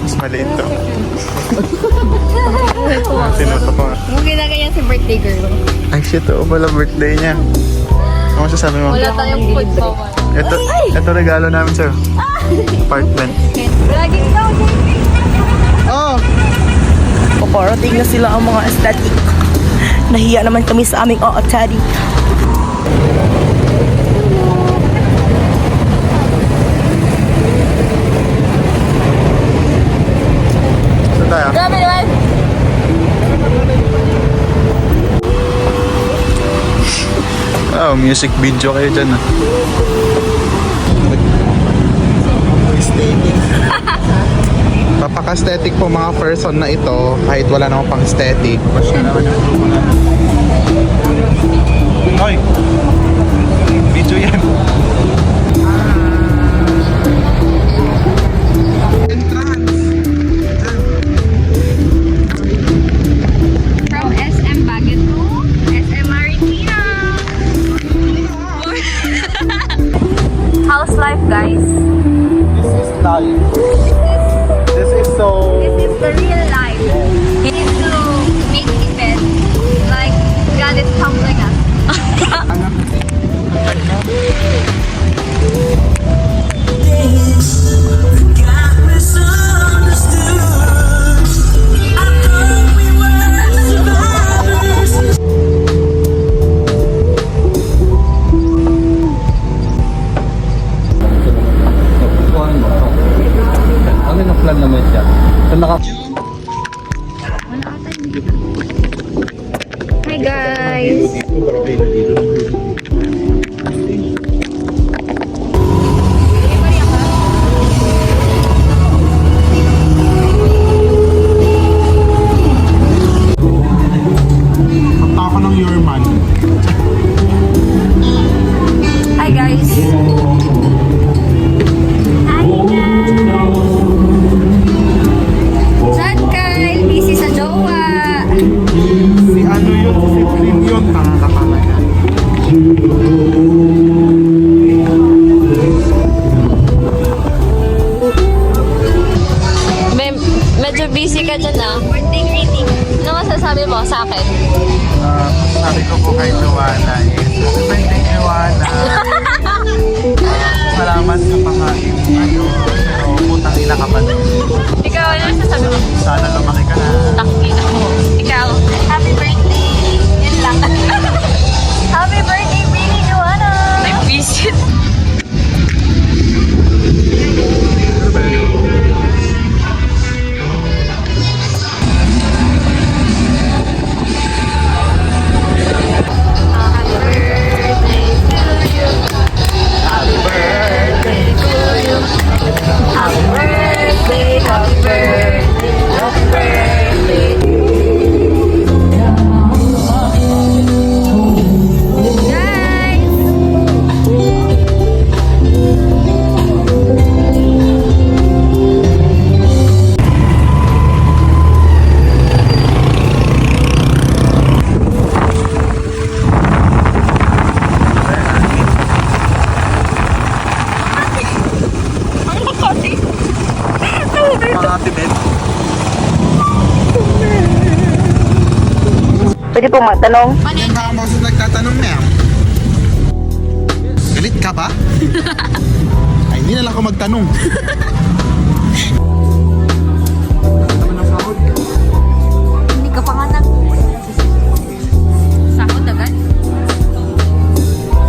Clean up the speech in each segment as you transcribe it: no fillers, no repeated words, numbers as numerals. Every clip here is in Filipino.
Mas maliit to. Sinuto ko. Kung ginaganyan si birthday girl. Ay shit, oo pala birthday niya. Ano masasabi mo? Wala tayong food forward. Ito regalo namin sa'yo. Apartment. Lagi ikaw. Oh! Paparating na sila ang mga aesthetic. Nahiya naman kami sa aming taddy. Saan tayo? Grabe naman. Oh, music video kayo dyan ah. Papaka-aesthetic po mga person na ito kahit wala namang pang-aesthetic. Hoy! Video yan. From SM Baguio to SM Marikina. House life, guys. This is life. This is so... This is the real life. You need to make events. Like, God is humbling us. Ano na plan naman siya? Hi, guys. Punta ako ng Yorman. Hi, guys. Hi, guys. Chat, Kyle. Busy sa jowa. Si ano yun? Si Plim yun. Tanga ka pala yan. Medyo busy ka dyan, ah. Birthday greeting. Ano masasabi mo sa akin? Sabi ko po kay Joanna is, happy birthday Joanna. Salamat sa pakain mo ngayon. Pero putang ina ka pa din. Ikaw, ano masasabi mo? Sana lumaki ka na. Takina ko. Ikaw, happy birthday. Yun lang. Happy birthday, Baby Joanna! May visit. Mga tibet. Pwede pong matanong. Yan baka mo nagtatanong ma'am. Galit ka ba? Ay, hindi na lang ako magtanong. Hindi ka pa nga nag... Sahod agad?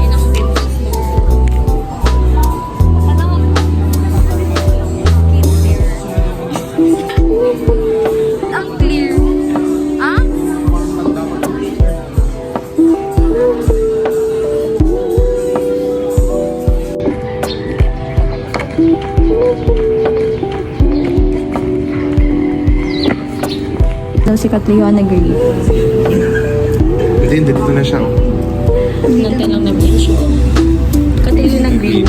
Yun ang pimples mo. Ano? Ang clear. Ah? Daw si Catriona Gray. Hindi, dito na siya. Nantan lang naman siya. Catriona Gray.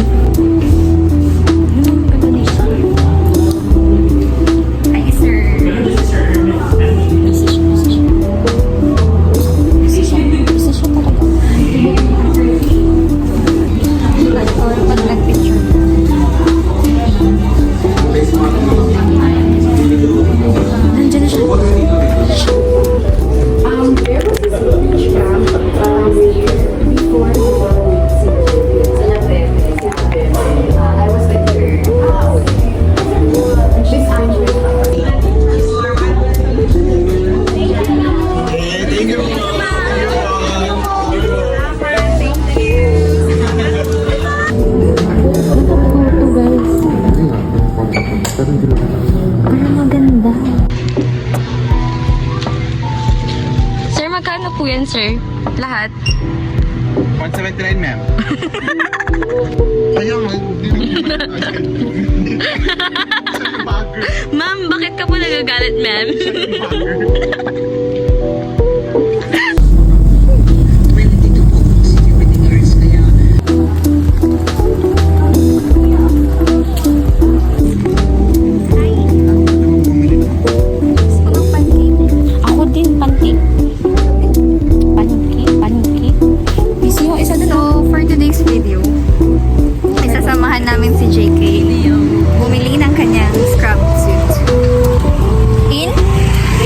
Ay, sir. Isa siya talaga. Or pag nag-picture. Nandiyan na siya. There was this huge scam last year before the World Series. Alam mo yun, it happened. I was with her. She's actually Sir, magkano po yan, sir? Lahat? 179, ma'am. Sayang, Ma'am, bakit ka po nagagalit, ma'am? Ako din, pancake. Pancake. Busy yung isa dun. So, for today's video, isasamahan namin si JK bumili ng kanyang scrub suit in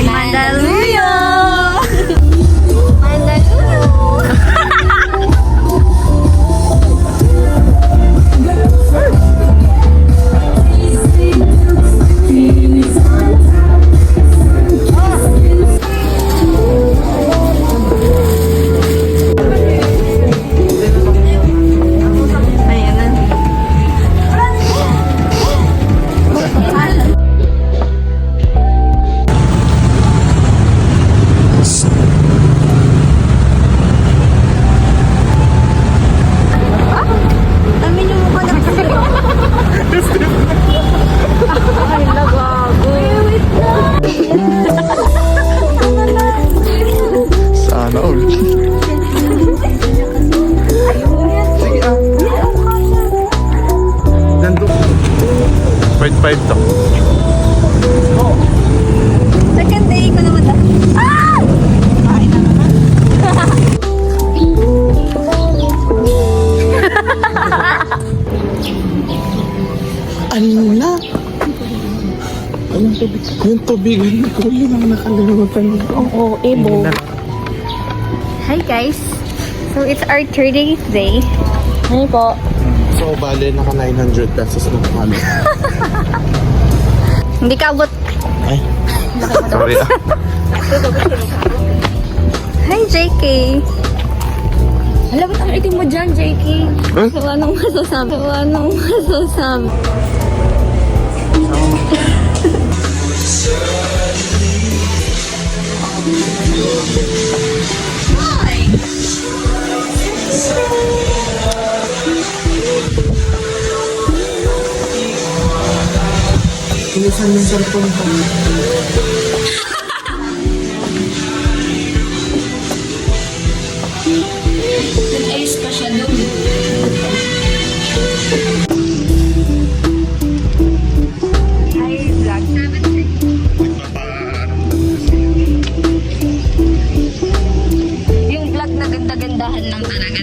Mandaluyong! Mandaluyong! Ayan na. Dami niyo mukha na kasi. Ay, lagago. Wait Sana all. Nandun. 0.5 to. Second day ko naman na. Ah! Ay, Ano na? Yung tubigan ko yun ang nakalimutan ko. Oo, ebo. Hi guys! So it's our 30th day. Ano po? So, bale, naka 900 pesos na kami. Hindi ka abot. Ay, sorry ah. Hi JK! Alam mo, ang itim mo dyan, JK. Huh? Anong masasabi? Anong masasabi? Inisan yung cellphone ko. Nag-ayos pa siya doon. Hi vlog. Yung vlog na ganda-gandahan lang talaga.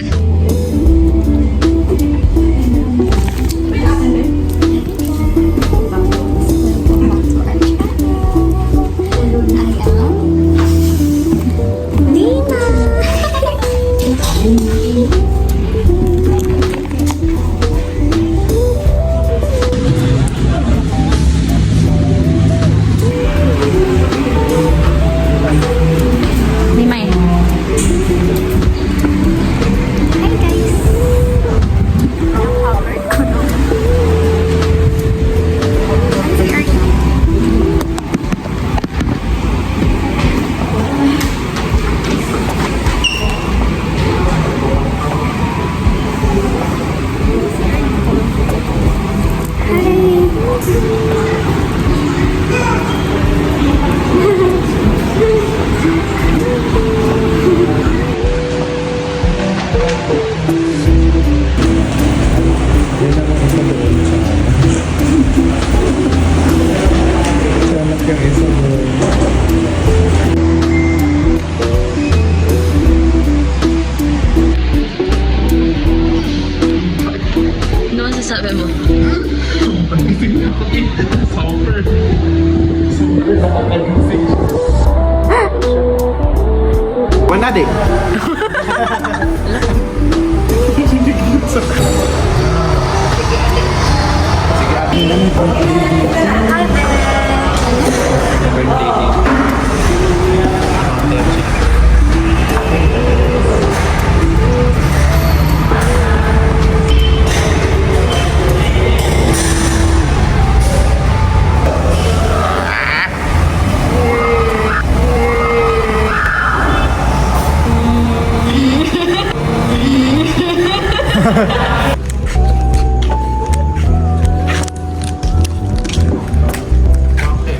Wala din.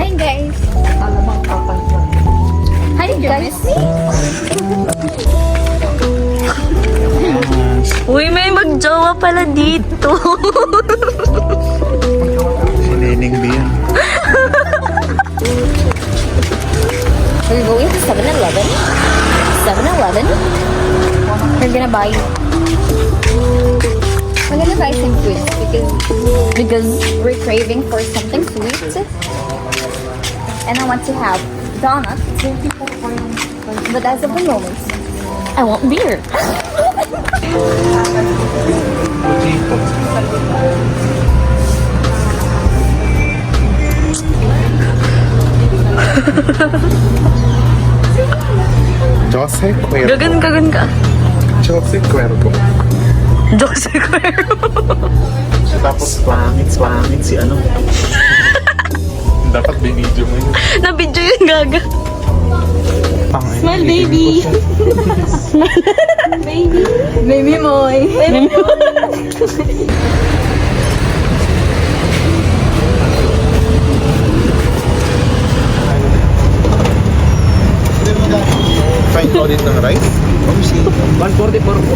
Hi guys! Hi guys! Uy, may magjowa pala dito. Si Neneng din. We're going to 7-Eleven. 7-Eleven? We're gonna buy some food because we're craving for something sweet. And I want to have donuts. But as of the moment, I want beer. Jose Cuervo. Gagan ka. Jose Cuervo. Jose Cuervo. Tapos pangit si ano. Dapat binidyo mo yun. Na-video yung gaga. Smile baby. Baby moy. Fine ulit ng rice. 144 po.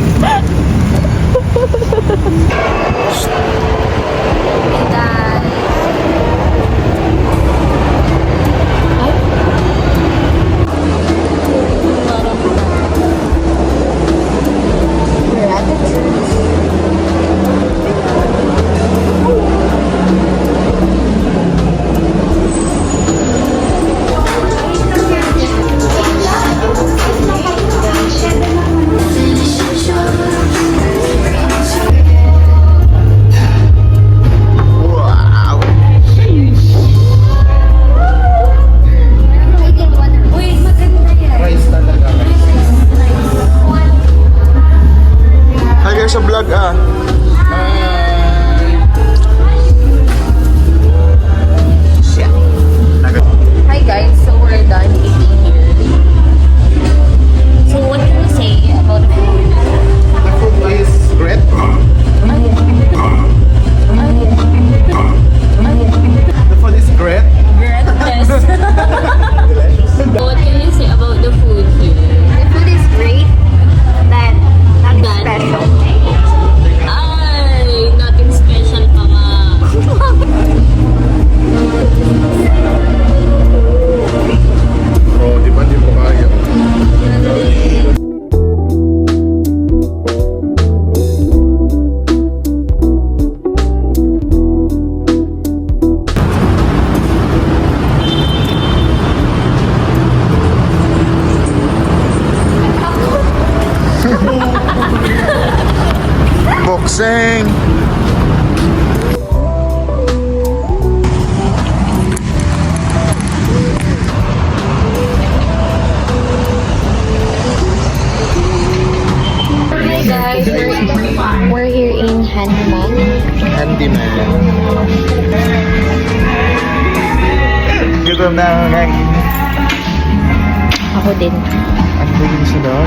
Rice talaga. Hi guys sa vlog ah. Hi guys, so we're done eating here. So what can you say about the food? The food is great. The food is great. Yes. What can you say about the food here? The food is great, but not Bad. special. Ay, nothing special pa nga. Oh, di ba di mo kaya? Boxing! Hi guys, we're here in Handyman. Handyman. Gutom na ako guys. Ako din. Ang bilis na daw.